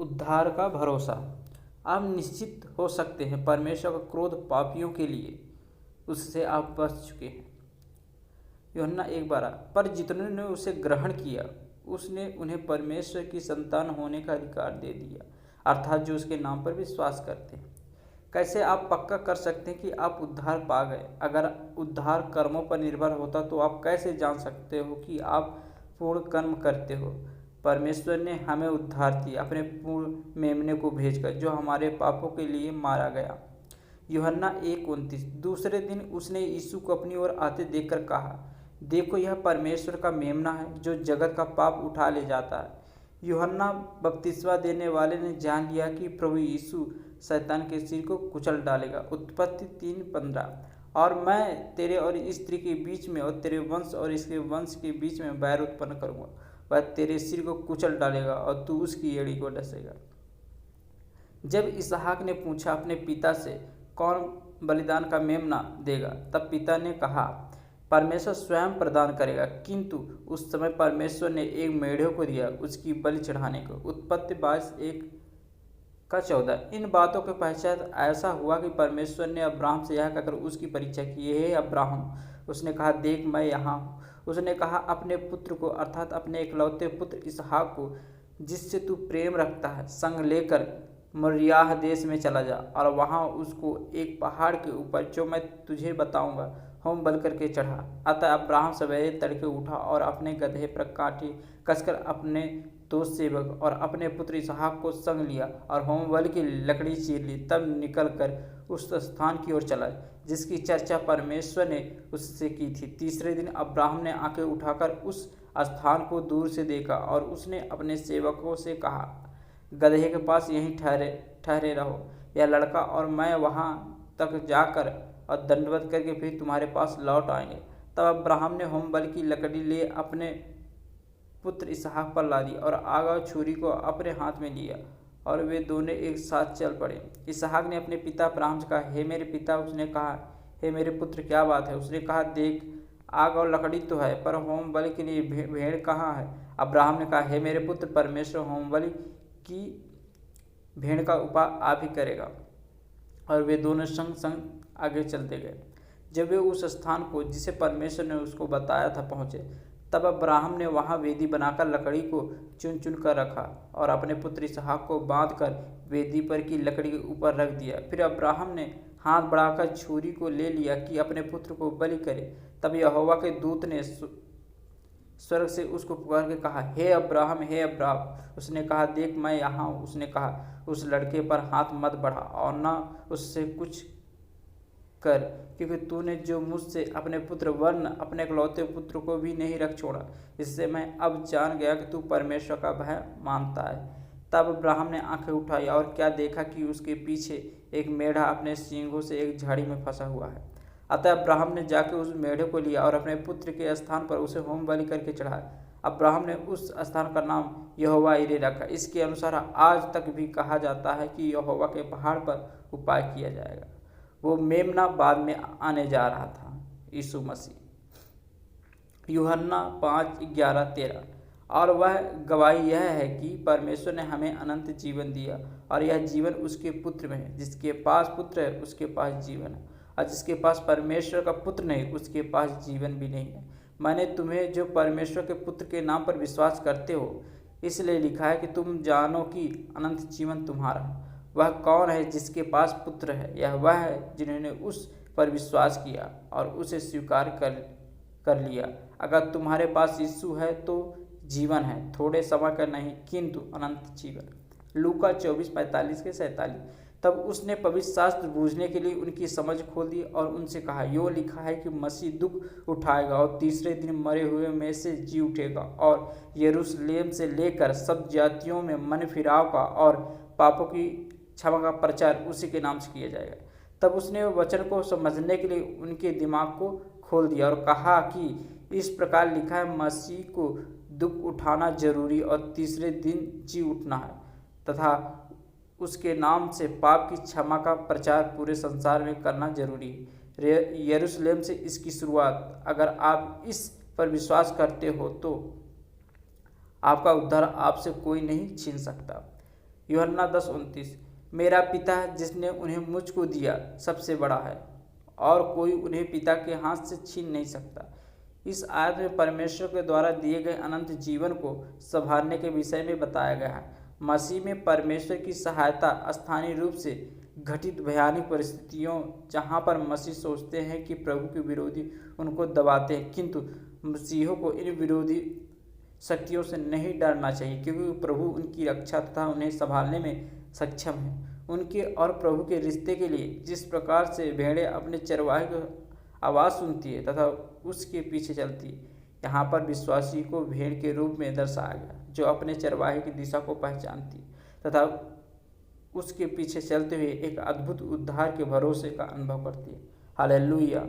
उद्धार का भरोसा। आप निश्चित हो सकते हैं परमेश्वर का क्रोध पापियों के लिए, उससे आप बच चुके हैं। यूहन्ना 1:12। पर जितनों ने उसे ग्रहण किया उसने उन्हें परमेश्वर की संतान होने का अधिकार दे दिया, अर्थात जो उसके नाम पर विश्वास करते हैं। कैसे आप पक्का कर सकते हैं कि आप उद्धार पा गए? अगर उद्धार कर्मों पर निर्भर होता तो आप कैसे जान सकते हो कि आप पूर्ण कर्म करते हो? परमेश्वर ने हमें उद्धार दिया अपने पूर्ण मेमने को भेजकर, जो हमारे पापों के लिए मारा गया। यूहन्ना 1:29। दूसरे दिन उसने यीशु को अपनी ओर आते देखकर कहा, देखो यह परमेश्वर का मेमना है जो जगत का पाप उठा ले जाता है। यूहन्ना बपतिस्मा देने वाले ने जान लिया कि प्रभु यीशु शैतान के सिर को कुचल डालेगा। उत्पत्ति 3:15। और मैं तेरे और इस स्त्री के बीच में और तेरे वंश और इसके वंश के बीच में बैर उत्पन्न करूंगा, वह तेरे सिर को कुचल डालेगा और तू उसकी एड़ी को डसेगा। जब इसहाक ने पूछा अपने पिता से, कौन बलिदान का मेमना देगा? तब पिता ने कहा, परमेश्वर स्वयं प्रदान करेगा। किंतु उस समय परमेश्वर ने एक मेढ़े को दिया उसकी बलि चढ़ाने को। उत्पत्ति 22:1-14। इन बातों के पश्चात ऐसा हुआ कि परमेश्वर ने अब्राहम से यह कहकर उसकी परीक्षा की, हे अब्राहम। उसने कहा, देख मैं यहाँ हूँ। उसने कहा, अपने पुत्र को अर्थात अपने इकलौते पुत्र इसहाक को, जिससे तू प्रेम रखता है, संग लेकर मोरियाह देश में चला जा और वहाँ उसको एक पहाड़ के ऊपर, जो मैं तुझे बताऊंगा, होम बल करके चढ़ा। अतः अब्राहम सवेरे तड़के उठा और अपने गदहे पर काठी कसकर अपने दो सेवक और अपने पुत्र इसहाक को संग लिया और होम बल की लकड़ी चीर ली। तब निकलकर उस स्थान की ओर चला जिसकी चर्चा परमेश्वर ने उससे की थी। तीसरे दिन अब्राहम ने आंखें उठाकर उस स्थान को दूर से देखा और उसने अपने सेवकों से कहा, गदहे के पास यहीं ठहरे रहो, यह लड़का और मैं वहाँ तक जाकर और दंडवत करके फिर तुम्हारे पास लौट आएंगे। तब अब्राहम ने होम बल की लकड़ी ले अपने पुत्र इसहाक पर ला दी और आग और छुरी को अपने हाथ में लिया और वे दोनों एक साथ चल पड़े। इसहाक ने अपने पिता अब्राहम से कहा, हे मेरे पिता। उसने कहा, हे मेरे पुत्र क्या बात है? उसने कहा, देख आग और लकड़ी तो है, पर होम बलि के लिए भेड़ कहाँ है? अब्राहम ने कहा, हे मेरे पुत्र, परमेश्वर होम बलि की भेड़ का उपाय आप ही करेगा। और वे दोनों संग संग आगे चलते गए। जब वे उस स्थान को जिसे परमेश्वर ने उसको बताया था पहुँचे, तब अब्राहम ने वहाँ वेदी बनाकर लकड़ी को चुन चुन कर रखा और अपने पुत्र इसहाक को बांधकर वेदी पर की लकड़ी के ऊपर रख दिया। फिर अब्राहम ने हाथ बढ़ाकर छुरी को ले लिया कि अपने पुत्र को बलि करे। तब यहोवा के दूत ने स्वर्ग से उसको पुकार के कहा, हे अब्राहम, हे अब्राहम। उसने कहा, देख मैं यहाँ हूँ। उसने कहा, उस लड़के पर हाथ मत बढ़ा और न उससे कुछ कर, क्योंकि तूने जो मुझसे अपने पुत्र वरन अपने इकलौते पुत्र को भी नहीं रख छोड़ा। इससे मैं अब जान गया कि तू परमेश्वर का भय मानता है। तब अब्राहम ने आंखें उठाई और क्या देखा कि उसके पीछे एक मेढ़ा अपने सींगों से एक झाड़ी में फंसा हुआ है। अतः अब्राहम ने जाकर उस मेढ़े को लिया और अपने पुत्र के स्थान पर उसे होम बलि करके चढ़ाया। अब्राहम ने उस स्थान का नाम यहोवा यिरे रखा। इसके अनुसार आज तक भी कहा जाता है कि यहोवा के पहाड़ पर उपाय किया जाएगा। वो मेमना बाद में आने जा रहा था, यीशु मसीह। यूहन्ना 5:11-13। और वह गवाही यह है कि परमेश्वर ने हमें अनंत जीवन दिया और यह जीवन उसके पुत्र में है। जिसके पास पुत्र है उसके पास जीवन है, और जिसके पास परमेश्वर का पुत्र नहीं उसके पास जीवन भी नहीं है। मैंने तुम्हें जो परमेश्वर के पुत्र के नाम पर विश्वास करते हो इसलिए लिखा है कि तुम जानो कि अनंत जीवन तुम्हारा है। वह कौन है जिसके पास पुत्र है? यह वह है जिन्होंने उस पर विश्वास किया और उसे स्वीकार कर लिया। अगर तुम्हारे पास यीशु है तो जीवन है, थोड़े समय का नहीं किंतु अनंत जीवन। लूका 24:45-47। तब उसने पवित्र शास्त्र बूझने के लिए उनकी समझ खोल दी और उनसे कहा, यो लिखा है कि मसीह दुख उठाएगा और तीसरे दिन मरे हुए में से जी उठेगा और यरूशलेम से लेकर सब जातियों में मन फिराव का और पापों की क्षमा का प्रचार उसी के नाम से किया जाएगा। तब उसने वचन को समझने के लिए उनके दिमाग को खोल दिया और कहा कि इस प्रकार लिखा है, मसीह को दुख उठाना जरूरी और तीसरे दिन जी उठना है तथा उसके नाम से पाप की क्षमा का प्रचार पूरे संसार में करना जरूरी है। यरूशलेम से इसकी शुरुआत। अगर आप इस पर विश्वास करते हो तो आपका उद्धार आपसे कोई नहीं छीन सकता। यूहन्ना 10:29। मेरा पिता जिसने उन्हें मुझको दिया सबसे बड़ा है और कोई उन्हें पिता के हाथ से छीन नहीं सकता। इस आयत में परमेश्वर के द्वारा दिए गए अनंत जीवन को संभालने के विषय में बताया गया है। मसीह में परमेश्वर की सहायता स्थानीय रूप से घटित भयानक परिस्थितियों, जहाँ पर मसीह सोचते हैं कि प्रभु के विरोधी उनको दबाते हैं, किंतु मसीहों को इन विरोधी शक्तियों से नहीं डरना चाहिए, क्योंकि प्रभु उनकी रक्षा तथा उन्हें संभालने में सक्षम है। उनके और प्रभु के रिश्ते के लिए जिस प्रकार से भेड़ें अपने चरवाहे की आवाज़ सुनती है तथा उसके पीछे चलती है, यहाँ पर विश्वासी को भेड़ के रूप में दर्शाया गया, जो अपने चरवाहे की दिशा को पहचानती है तथा उसके पीछे चलते हुए एक अद्भुत उद्धार के भरोसे का अनुभव करती है। हालेलुया।